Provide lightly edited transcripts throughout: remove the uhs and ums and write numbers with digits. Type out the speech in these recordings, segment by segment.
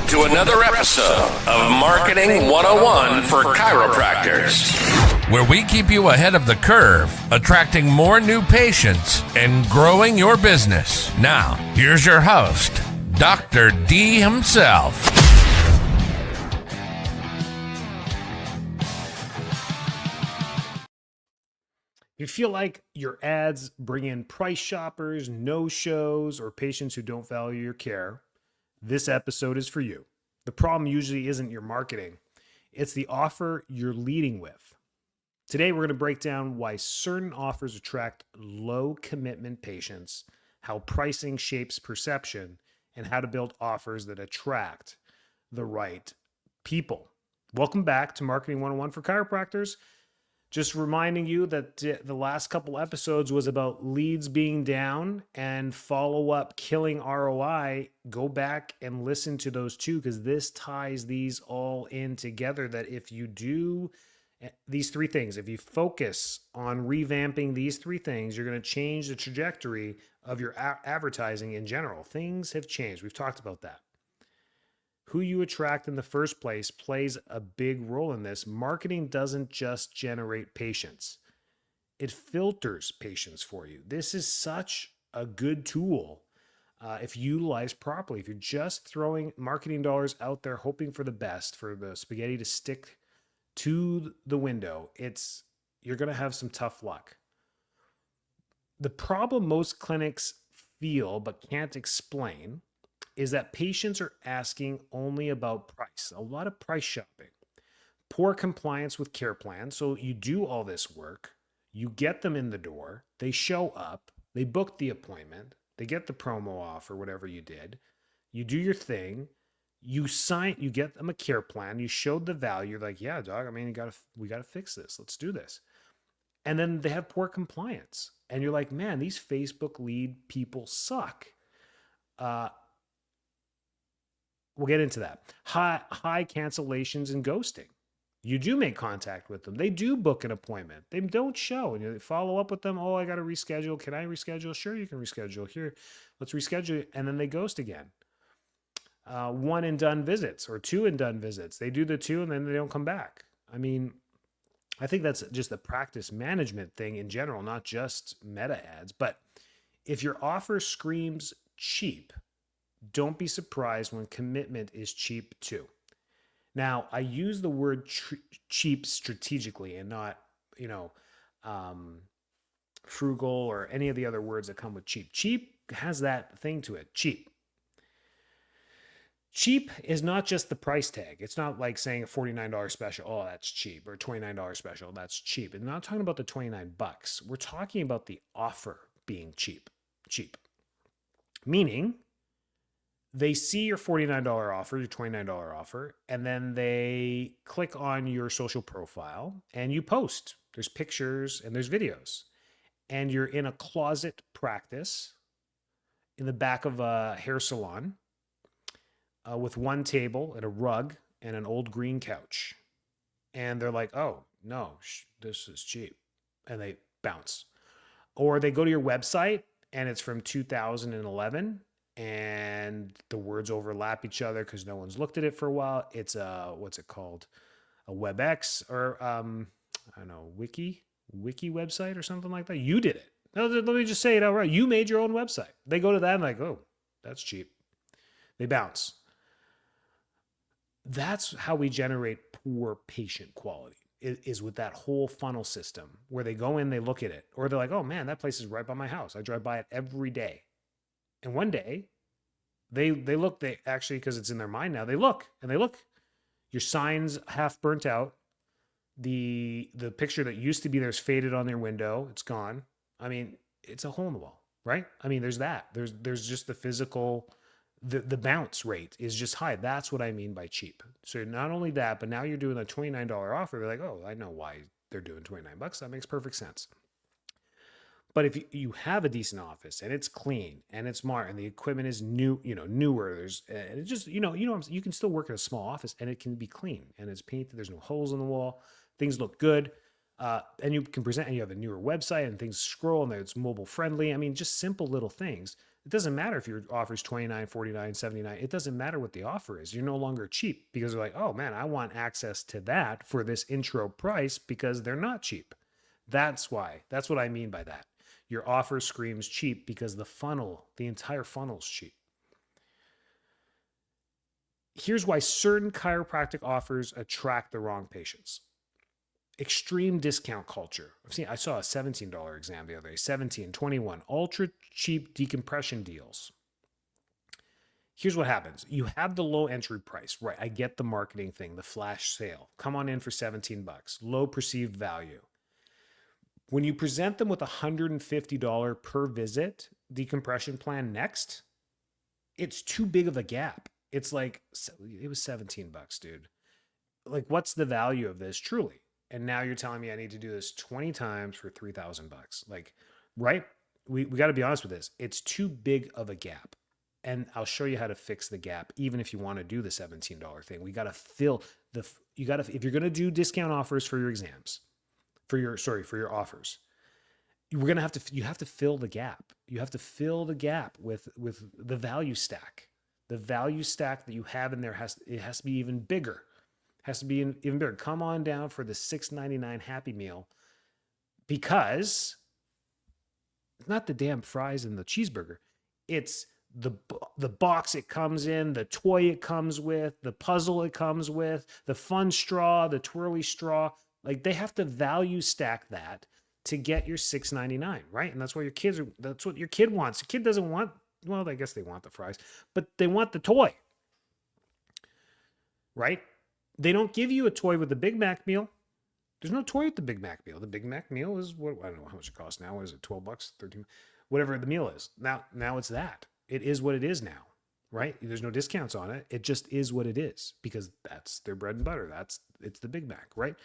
to another episode of Marketing 101 for Chiropractors, where we keep you ahead of the curve, attracting more new patients and growing your business. Now, here's your host, Dr. D himself. If you feel like your ads bring in price shoppers, no-shows, or patients who don't value your care, this episode is for you. The problem usually isn't your marketing. It's the offer you're leading with. Today, we're going to break down why certain offers attract low-commitment patients, how pricing shapes perception, and how to build offers that attract the right people. Welcome back to Marketing 101 for Chiropractors. Just reminding you that the last couple episodes was about leads being down and follow-up killing ROI. Go back and listen to those two because this ties these all in together, that if you do these three things, if you focus on revamping these three things, you're going to change the trajectory of your advertising in general. Things have changed. We've talked about that. Who you attract in the first place plays a big role in this. Marketing doesn't just generate patients. It filters patients for you. This is such a good tool if utilized properly. If you're just throwing marketing dollars out there, hoping for the best, for the spaghetti to stick to the window, you're going to have some tough luck. The problem most clinics feel but can't explain is that patients are asking only about price. A lot of price shopping. Poor compliance with care plans. So you do all this work, you get them in the door, they show up, they book the appointment, they get the promo off or whatever you did, you do your thing, you get them a care plan, you showed the value, you're like, yeah, dog, I mean, we gotta fix this, let's do this. And then they have poor compliance. And you're like, man, these Facebook lead people suck. We'll get into that. High cancellations and ghosting. You do make contact with them. They do book an appointment. They don't show. And you follow up with them. Oh, I got to reschedule. Can I reschedule? Sure, you can reschedule. Here, let's reschedule. And then they ghost again. One and done visits or two and done visits. They do the two and then they don't come back. I mean, I think that's just a practice management thing in general, not just meta ads. But if your offer screams cheap, don't be surprised when commitment is cheap too. Now, I use the word cheap strategically and not, frugal or any of the other words that come with cheap. Cheap has that thing to it. Cheap. Cheap is not just the price tag. It's not like saying a $49 special, oh, that's cheap, or $29 special, that's cheap. I'm not talking about the $29. We're talking about the offer being cheap. Cheap. Meaning, they see your $49 offer, your $29 offer, and then they click on your social profile and you post. There's pictures and there's videos. And you're in a closet practice in the back of a hair salon with one table and a rug and an old green couch. And they're like, oh, no, this is cheap. And they bounce. Or they go to your website and it's from 2011. And the words overlap each other because no one's looked at it for a while. It's what's it called? A WebEx or I don't know, wiki website or something like that. You did it. No, let me just say it outright. You made your own website. They go to that and like, oh, that's cheap. They bounce. That's how we generate poor patient quality, is with that whole funnel system where they go in, they look at it, or they're like, oh man, that place is right by my house. I drive by it every day. And one day, they look, they actually, because it's in their mind now, they look. Your sign's half burnt out. The picture that used to be there's faded on their window. It's gone. I mean, it's a hole in the wall, right? I mean, there's that. There's just the physical, the bounce rate is just high. That's what I mean by cheap. So not only that, but now you're doing a $29 offer. They're like, oh, I know why they're doing $29. That makes perfect sense. But if you have a decent office and it's clean and it's smart and the equipment is new, newer, and it just, you can still work in a small office and it can be clean and it's painted. There's no holes in the wall. Things look good. And you can present and you have a newer website and things scroll and it's mobile friendly. I mean, just simple little things. It doesn't matter if your offer is 29, 49, 79. It doesn't matter what the offer is. You're no longer cheap because they're like, oh man, I want access to that for this intro price because they're not cheap. That's why. That's what I mean by that. Your offer screams cheap because the entire funnel's cheap. Here's why certain chiropractic offers attract the wrong patients. Extreme discount culture. I saw a $17 exam the other day, 17, 21, ultra cheap decompression deals. Here's what happens. You have the low entry price, right? I get the marketing thing, the flash sale. Come on in for 17 bucks, low perceived value. When you present them with a $150 per visit decompression plan next, it's too big of a gap. It's like, it was 17 bucks, dude. Like, what's the value of this truly? And now you're telling me I need to do this 20 times for 3,000 bucks. Like, right? We got to be honest with this. It's too big of a gap. And I'll show you how to fix the gap, even if you want to do the $17 thing. We got to fill if you're going to do discount offers for your exams, for your offers, you have to fill the gap. You have to fill the gap with the value stack. The value stack that you have in there has to be even bigger. Has to be even bigger. Come on down for the $6.99 Happy Meal, because it's not the damn fries and the cheeseburger. It's the box it comes in, the toy it comes with, the puzzle it comes with, the fun straw, the twirly straw. Like, they have to value stack that to get your $6.99, right? And that's what your kid wants. The kid doesn't want, well, I guess they want the fries, but they want the toy, right? They don't give you a toy with the Big Mac meal. There's no toy with the Big Mac meal. The Big Mac meal is what, I don't know how much it costs now. What is it? 12 bucks, 13, whatever the meal is. Now it's that. It is what it is now, right? There's no discounts on it. It just is what it is because that's their bread and butter. It's the Big Mac, right?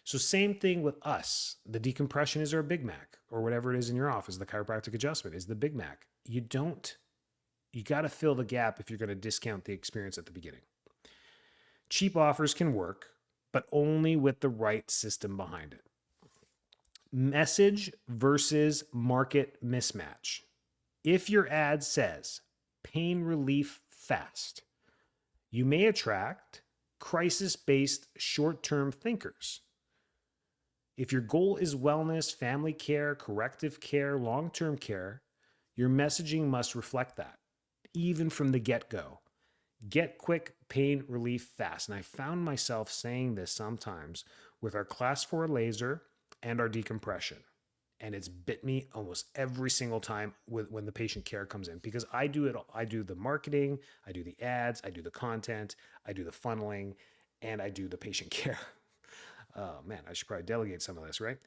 So same thing with us. The decompression is our Big Mac, or whatever it is in your office. The chiropractic adjustment is the Big Mac. You got to fill the gap if you're going to discount the experience at the beginning. Cheap offers can work, but only with the right system behind it. Message versus market mismatch. If your ad says pain relief fast, you may attract crisis-based short-term thinkers. If your goal is wellness, family care, corrective care, long-term care, your messaging must reflect that, even from the get-go. Get quick pain relief fast. And I found myself saying this sometimes with our class 4 laser and our decompression. And it's bit me almost every single time when the patient care comes in, because I do it all. I do the marketing, I do the ads, I do the content, I do the funneling, and I do the patient care. Oh man, I should probably delegate some of this, right?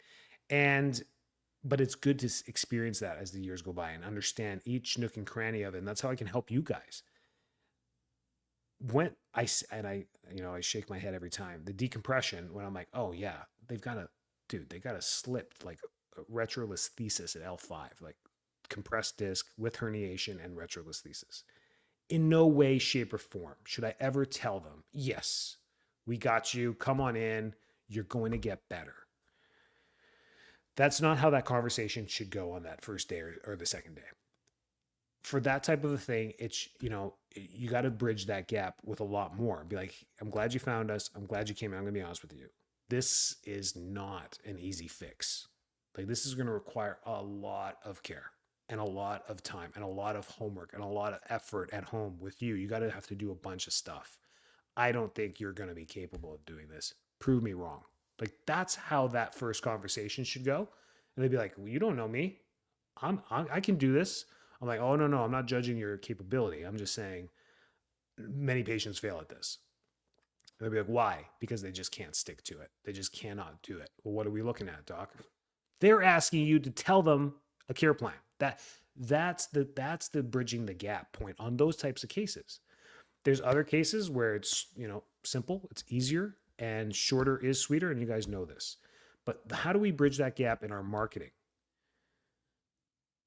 But it's good to experience that as the years go by and understand each nook and cranny of it. And that's how I can help you guys. When I shake my head every time. The decompression, when I'm like, oh yeah, they got a slipped like retrolesthesis at L5, like compressed disc with herniation and retrolesthesis. In no way, shape, or form should I ever tell them, yes, we got you, come on in, you're going to get better. That's not how that conversation should go on that first day or the second day. For that type of a thing, it's, you got to bridge that gap with a lot more. Be like, I'm glad you found us. I'm glad you came in. I'm going to be honest with you. This is not an easy fix. Like, this is going to require a lot of care and a lot of time and a lot of homework and a lot of effort at home with you. You got to have to do a bunch of stuff. I don't think you're going to be capable of doing this. Prove me wrong. Like, that's how that first conversation should go. And they'd be like, well, you don't know me. I can do this. I'm like, oh, no, I'm not judging your capability. I'm just saying many patients fail at this. And they'll be like, why? Because they just can't stick to it. They just cannot do it. Well, what are we looking at, doc? They're asking you to tell them a care plan. That's the bridging the gap point on those types of cases. There's other cases where it's, simple, it's easier, and shorter is sweeter, and you guys know this. But how do we bridge that gap in our marketing?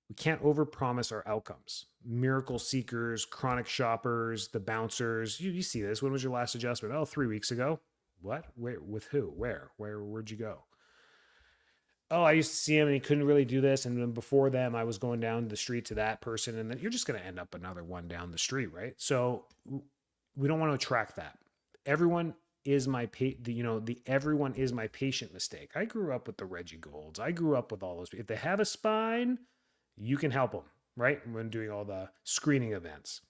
We can't overpromise our outcomes. Miracle seekers, chronic shoppers, the bouncers. You see this. When was your last adjustment? Oh, 3 weeks ago. What? Where? With who? Where? Where'd you go? oh, I used to see him and he couldn't really do this. And then before them, I was going down the street to that person. And then you're just going to end up another one down the street, right? So we don't want to attract that. Everyone is my everyone is my patient mistake. I grew up with the Reggie Golds. I grew up with all those. If they have a spine, you can help them, right? When doing all the screening events.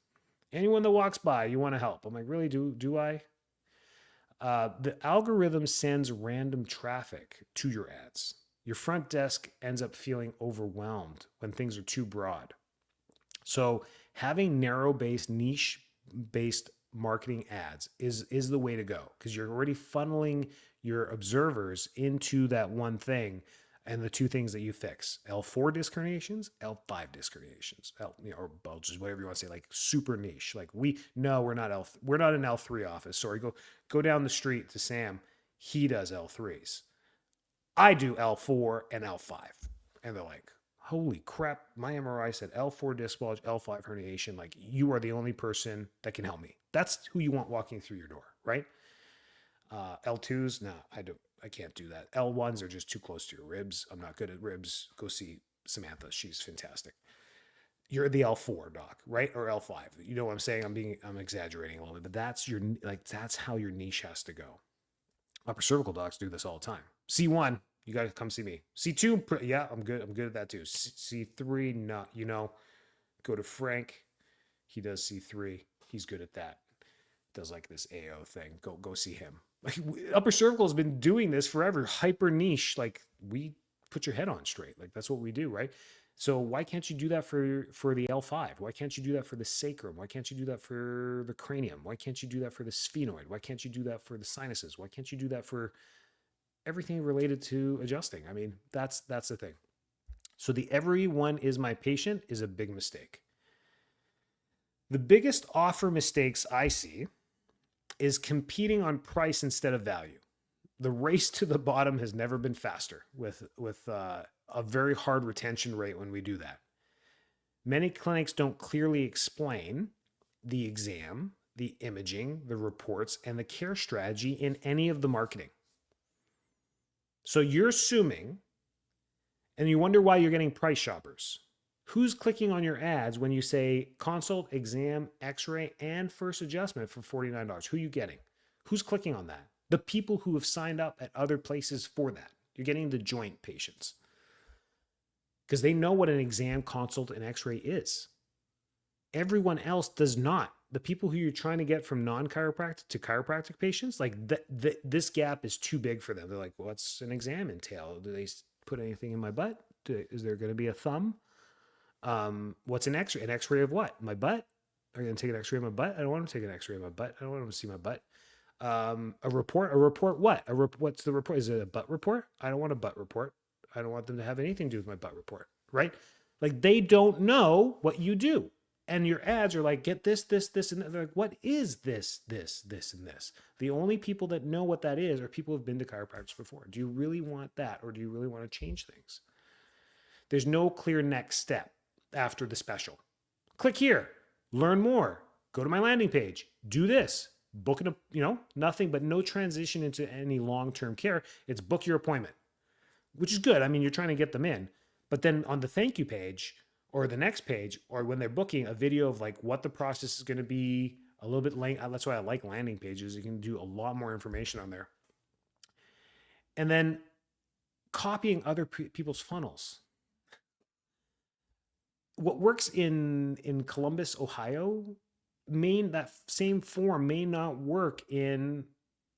Anyone that walks by, you want to help. I'm like, really? Do I? The algorithm sends random traffic to your ads. Your front desk ends up feeling overwhelmed when things are too broad. So having narrow-based, niche-based marketing ads is the way to go, because you're already funneling your observers into that one thing and the two things that you fix: L4 disc herniations, L5 disc herniations, or bulges, whatever you want to say, like super niche. Like we're not an L3 office. Sorry, go down the street to Sam. He does L3s. I do L4 and L5. And they're like, holy crap, my MRI said L4 disc bulge, L5 herniation. Like, you are the only person that can help me. That's who you want walking through your door, right? L2s, no, I can't do that. L1s are just too close to your ribs. I'm not good at ribs. Go see Samantha. She's fantastic. You're the L4 doc, right? Or L5. You know what I'm saying? I'm exaggerating a little bit, but that's how your niche has to go. Upper cervical docs do this all the time. C1, you got to come see me. C2, yeah, I'm good. I'm good at that too. C3, not, go to Frank. He does C3. He's good at that. Does like this AO thing. Go see him. Like, upper cervical has been doing this forever. Hyper niche. Like, we put your head on straight. Like, that's what we do, right? So why can't you do that for the L5? Why can't you do that for the sacrum? Why can't you do that for the cranium? Why can't you do that for the sphenoid? Why can't you do that for the sinuses? Why can't you do that for everything related to adjusting? I mean, that's the thing. So the everyone is my patient is a big mistake. The biggest offer mistakes I see is competing on price instead of value. The race to the bottom has never been faster with a very hard retention rate when we do that. Many clinics don't clearly explain the exam, the imaging, the reports, and the care strategy in any of the marketing. So you're assuming, and you wonder why you're getting price shoppers. Who's clicking on your ads when you say consult, exam, x-ray, and first adjustment for $49? Who are you getting? Who's clicking on that? The people who have signed up at other places for that. You're getting the joint patients, because they know what an exam, consult, and x-ray is. Everyone else does not. The people who you're trying to get from non-chiropractic to chiropractic patients, like this gap is too big for them. They're like, what's an exam entail? Do they put anything in my butt? Is there going to be a thumb? What's an x-ray? An x-ray of what? My butt? Are you going to take an x-ray of my butt? I don't want to take an x-ray of my butt. I don't want them to see my butt. A report what? What's the report? Is it a butt report? I don't want a butt report. I don't want them to have anything to do with my butt report, right? Like, they don't know what you do. And your ads are like, get this, and that. They're like, what is this, and this? The only people that know what that is are people who've been to chiropractors before. Do you really want that, or do you really want to change things? There's no clear next step after the special. Click here, learn more, go to my landing page, do this, book nothing, but no transition into any long-term care. It's book your appointment, which is good. I mean, you're trying to get them in. But then on the thank you page or the next page, or when they're booking, a video of like what the process is going to be, a little bit late. That's why I like landing pages. You can do a lot more information on there. And then copying other people's funnels. What works in Columbus, Ohio, that same form may not work in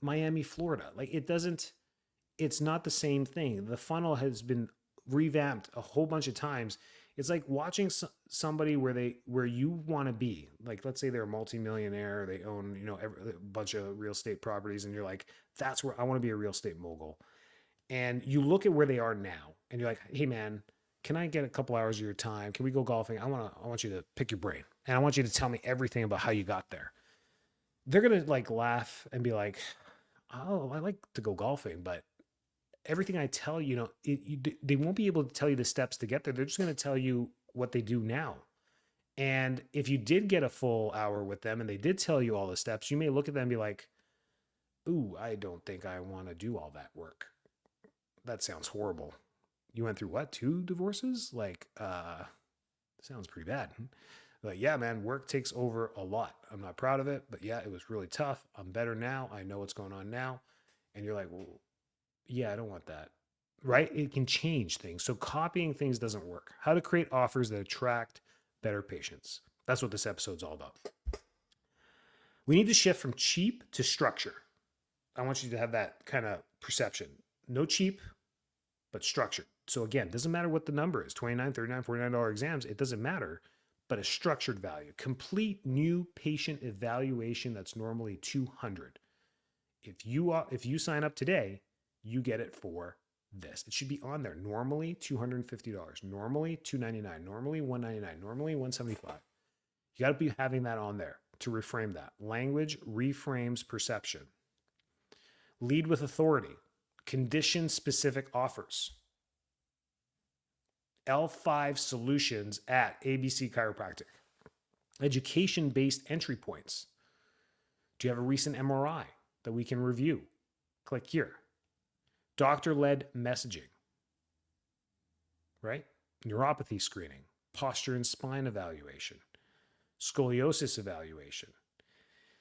Miami, Florida. Like, it's not the same thing. The funnel has been revamped a whole bunch of times. It's like watching somebody where you want to be. Like, let's say they're a multimillionaire, they own, a bunch of real estate properties, and you're like, that's where I want to be, a real estate mogul. And you look at where they are now, and you're like, hey man, can I get a couple hours of your time? Can we go golfing? I want you to pick your brain, and I want you to tell me everything about how you got there. They're gonna like laugh and be like, oh, I like to go golfing, but everything I tell you, they won't be able to tell you the steps to get there. They're just going to tell you what they do now. And if you did get a full hour with them and they did tell you all the steps, you may look at them and be like, ooh, I don't think I want to do all that work. That sounds horrible. you went through what? 2 divorces? Like, sounds pretty bad. But yeah, man, work takes over a lot. I'm not proud of it, but yeah, it was really tough. I'm better now. I know what's going on now. And you're like, well, yeah, I don't want that. Right? It can change things. So copying things doesn't work. How to create offers that attract better patients. That's what this episode's all about. We need to shift from cheap to structure. I want you to have that kind of perception. No cheap, but structured. So again, it doesn't matter what the number is, $29, $39, $49 exams, it doesn't matter, but a structured value. Complete new patient evaluation that's normally $200. If you sign up today, you get it for this. It should be on there. Normally $250, normally $299, normally $199, normally $175. You got to be having that on there to reframe that. Language reframes perception. Lead with authority. Condition specific offers. L5 solutions at ABC Chiropractic. Education based entry points. Do you have a recent MRI that we can review? Click here. Doctor led messaging, right? Neuropathy screening, posture and spine evaluation, scoliosis evaluation.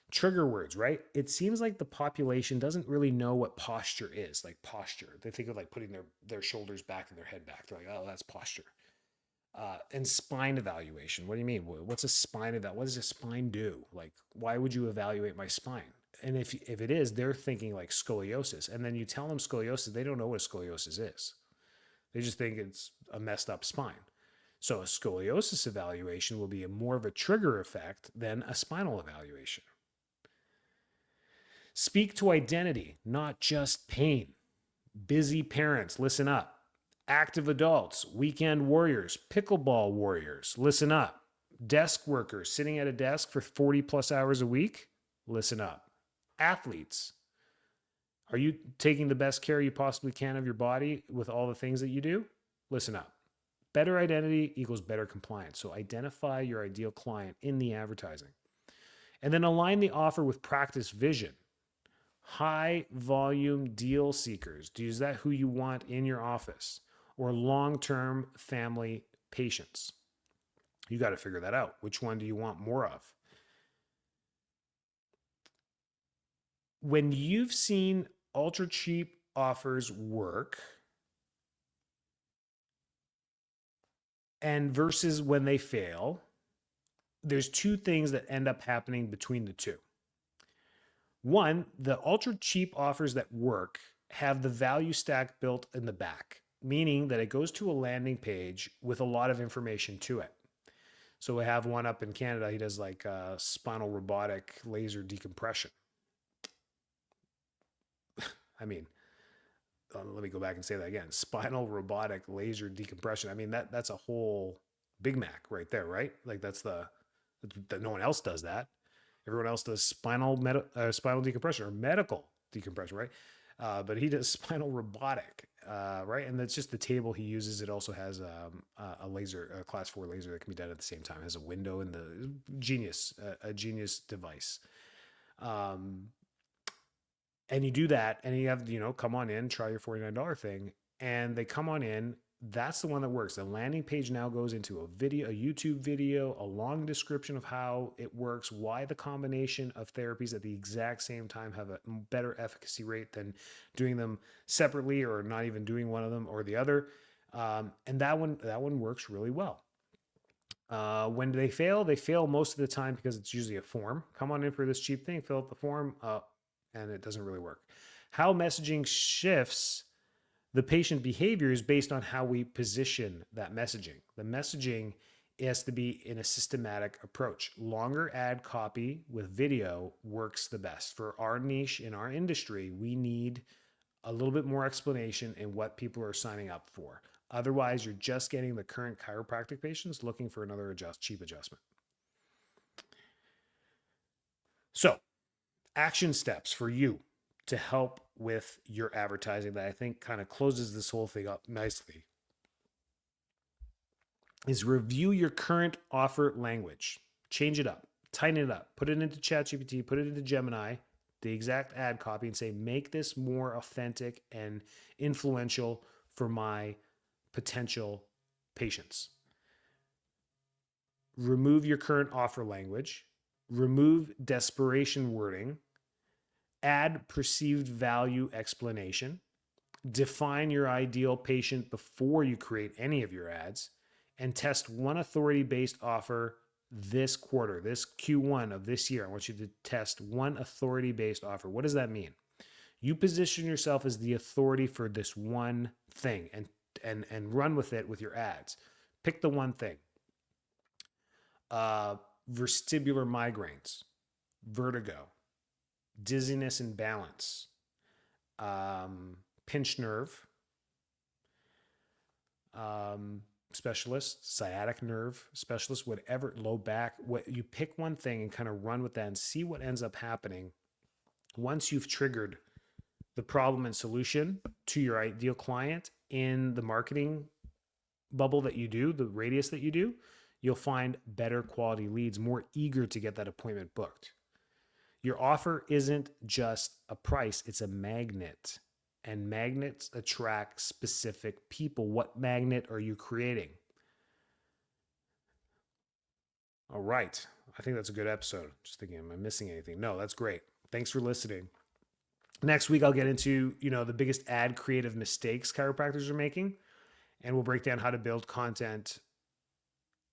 Trigger words, right? It seems like the population doesn't really know what posture is, like posture. They think of like putting their shoulders back and their head back. They're like, oh, that's posture. And spine evaluation. What do you mean? What's a spine eval? What does a spine do? Like, why would you evaluate my spine? And if it is, they're thinking like scoliosis. And then you tell them scoliosis, they don't know what a scoliosis is. They just think it's a messed up spine. So a scoliosis evaluation will be more of a trigger effect than a spinal evaluation. Speak to identity, not just pain. Busy parents, listen up. Active adults, weekend warriors, pickleball warriors, listen up. Desk workers sitting at a desk for 40 plus hours a week, listen up. Athletes, are you taking the best care you possibly can of your body with all the things that you do? Listen up. Better identity equals better compliance. So identify your ideal client in the advertising. And then align the offer with practice vision. High volume deal seekers. Is that who you want in your office? Or long-term family patients? You got to figure that out. Which one do you want more of? When you've seen ultra cheap offers work and versus when they fail, there's 2 things that end up happening between the 2. One, the ultra cheap offers that work have the value stack built in the back, meaning that it goes to a landing page with a lot of information to it. So we have one up in Canada. He does like spinal robotic laser decompression. I mean, let me go back and say that again. Spinal robotic laser decompression. I mean, that's a whole Big Mac right there, right? Like that no one else does that. Everyone else does spinal decompression or medical decompression, right? But he does spinal robotic, right? And that's just the table he uses. It also has a laser, a class 4 laser that can be done at the same time. It has a window in the a genius device. And you do that and you have, come on in, try your $49 thing. And they come on in. That's the one that works. The landing page now goes into a YouTube video, a long description of how it works, why the combination of therapies at the exact same time have a better efficacy rate than doing them separately or not even doing one of them or the other. And that one works really well. When they fail most of the time because it's usually a form. Come on in for this cheap thing, fill out the form, and it doesn't really work. How messaging shifts the patient behavior is based on how we position that messaging. The messaging has to be in a systematic approach. Longer ad copy with video works the best. For our niche in our industry, we need a little bit more explanation in what people are signing up for. Otherwise, you're just getting the current chiropractic patients looking for another cheap adjustment. So, action steps for you to help with your advertising that I think kind of closes this whole thing up nicely is review your current offer language. Change it up, tighten it up, put it into ChatGPT, put it into Gemini, the exact ad copy, and say, make this more authentic and influential for my potential patients. Remove your current offer language, remove desperation wording, add perceived value explanation, define your ideal patient before you create any of your ads, and test one authority-based offer this quarter, this Q1 of this year. I want you to test one authority-based offer. What does that mean? You position yourself as the authority for this one thing and run with it with your ads. Pick the one thing. Vestibular migraines, vertigo, dizziness and balance, pinched nerve, specialist, sciatic nerve specialist, whatever, low back. What you pick one thing and kind of run with that and see what ends up happening once you've triggered the problem and solution to your ideal client in the marketing bubble that you do, the radius that you do. You'll find better quality leads, more eager to get that appointment booked. Your offer isn't just a price, it's a magnet. And magnets attract specific people. What magnet are you creating? All right. I think that's a good episode. Just thinking, am I missing anything? No, that's great. Thanks for listening. Next week, I'll get into, the biggest ad creative mistakes chiropractors are making. And we'll break down how to build content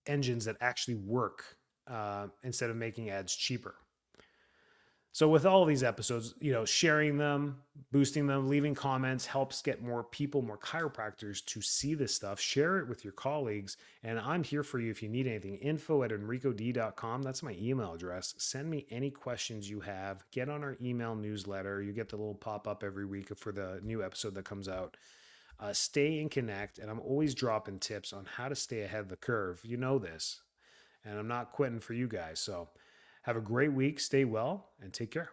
engines that actually work instead of making ads cheaper. So with all of these episodes, sharing them, boosting them, leaving comments helps get more people, more chiropractors to see this stuff. Share it with your colleagues. And I'm here for you if you need anything. info@enricod.com. That's my email address. Send me any questions you have. Get on our email newsletter. You get the little pop-up every week for the new episode that comes out. Stay and connect. And I'm always dropping tips on how to stay ahead of the curve. You know this. And I'm not quitting for you guys. So have a great week. Stay well and take care.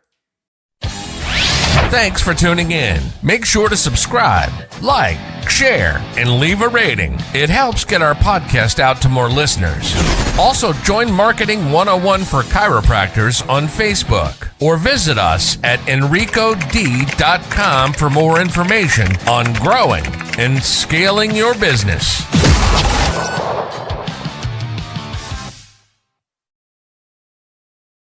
Thanks for tuning in. Make sure to subscribe, like, share, and leave a rating. It helps get our podcast out to more listeners. Also, join Marketing 101 for Chiropractors on Facebook or visit us at enricod.com for more information on growing and scaling your business.